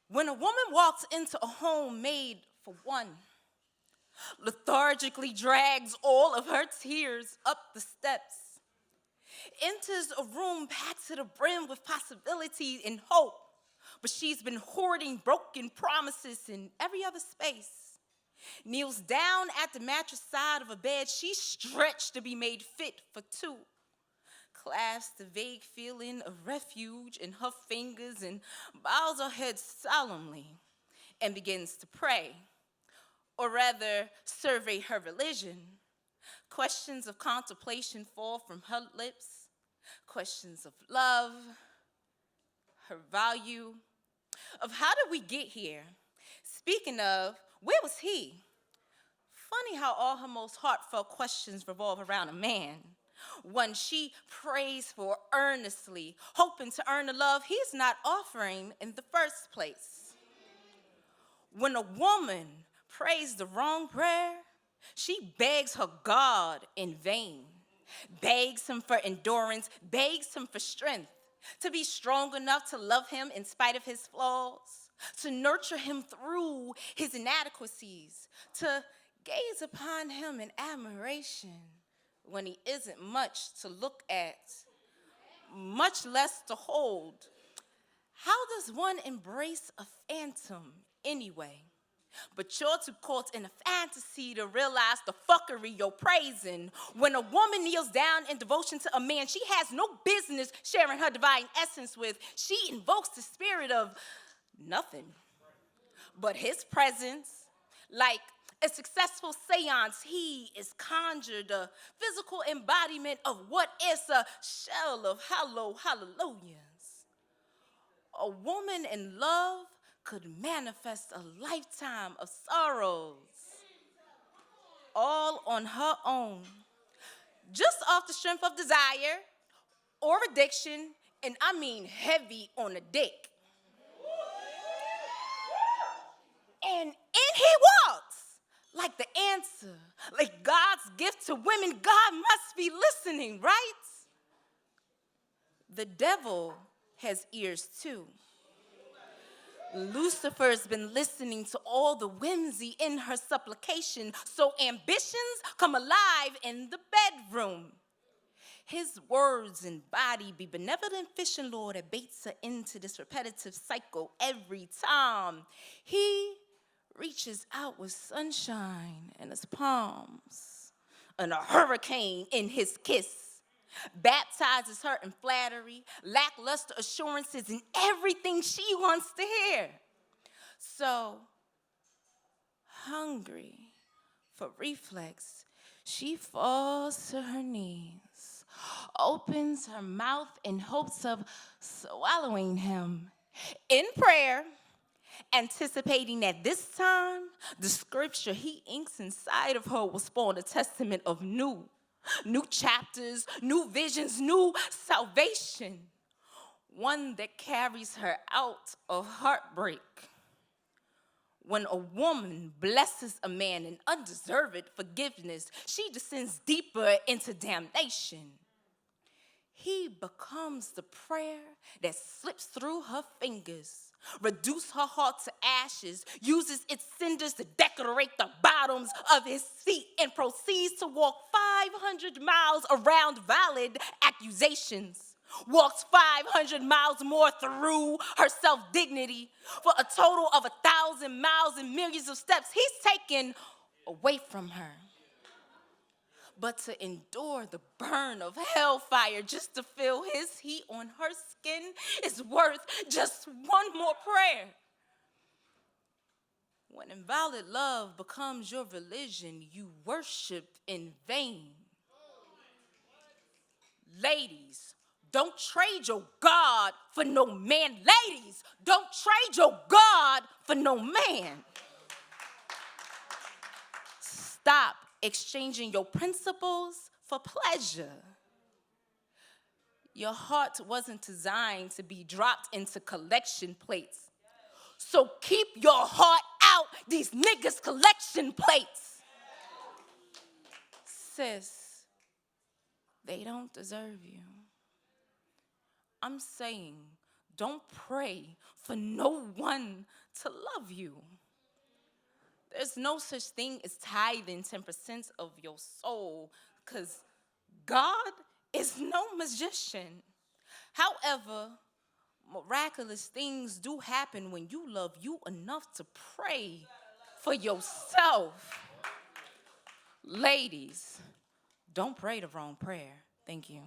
When a woman walks into a home made for one, lethargically drags all of her tears up the steps, enters a room packed to the brim with possibility and hope, but she's been hoarding broken promises in every other space, kneels down at the mattress side of a bed she stretched to be made fit for two, clasps the vague feeling of refuge in her fingers and bows her head solemnly and begins to pray, or rather survey her religion. Questions of contemplation fall from her lips, questions of love, her value, of how did we get here? Speaking of, where was he? Funny how all her most heartfelt questions revolve around a man, one she prays for earnestly, hoping to earn the love he's not offering in the first place. When a woman prays the wrong prayer, she begs her God in vain, begs him for endurance, begs him for strength, to be strong enough to love him in spite of his flaws, to nurture him through his inadequacies, to gaze upon him in admiration when he isn't much to look at, much less to hold. How does one embrace a phantom anyway? But you're too caught in a fantasy to realize the fuckery you're praising. When a woman kneels down in devotion to a man she has no business sharing her divine essence with, she invokes the spirit of nothing but his presence. Like a successful seance, he is conjured a physical embodiment of what is a shell of hollow hallelujahs. A woman in love could manifest a lifetime of sorrows, all on her own, just off the strength of desire or addiction, and I mean heavy on the dick. And in he walks, like the answer, like God's gift to women. God must be listening, right? The devil has ears too. Lucifer's been listening to all the whimsy in her supplication, so ambitions come alive in the bedroom. His words embody be benevolent fishing lure that baits her into this repetitive cycle every time. He reaches out with sunshine in his palms and a hurricane in his kiss, baptizes her in flattery, lackluster assurances, and everything she wants to hear. So, hungry for reflex, she falls to her knees, opens her mouth in hopes of swallowing him in prayer, anticipating that this time the scripture he inks inside of her will spawn a testament of new chapters, new visions, new salvation, one that carries her out of heartbreak. When a woman blesses a man in undeserved forgiveness, she descends deeper into damnation. He becomes the prayer that slips through her fingers, reduces her heart to ashes, uses its cinders to decorate the bottoms of his feet, and proceeds to walk 500 miles around valid accusations. Walks 500 miles more through her self-dignity for a total of 1,000 miles and millions of steps he's taken away from her. But to endure the burn of hellfire just to feel his heat on her skin is worth just one more prayer. When invalid love becomes your religion, you worship in vain. Ladies, don't trade your God for no man. Ladies, don't trade your God for no man. Stop exchanging your principles for pleasure. Your heart wasn't designed to be dropped into collection plates. So keep your heart out these niggas' collection plates. Sis, they don't deserve you. I'm saying, don't pray for no one to love you. There's no such thing as tithing 10% of your soul, because God is no magician. However, miraculous things do happen when you love you enough to pray for yourself. Ladies, don't pray the wrong prayer. Thank you.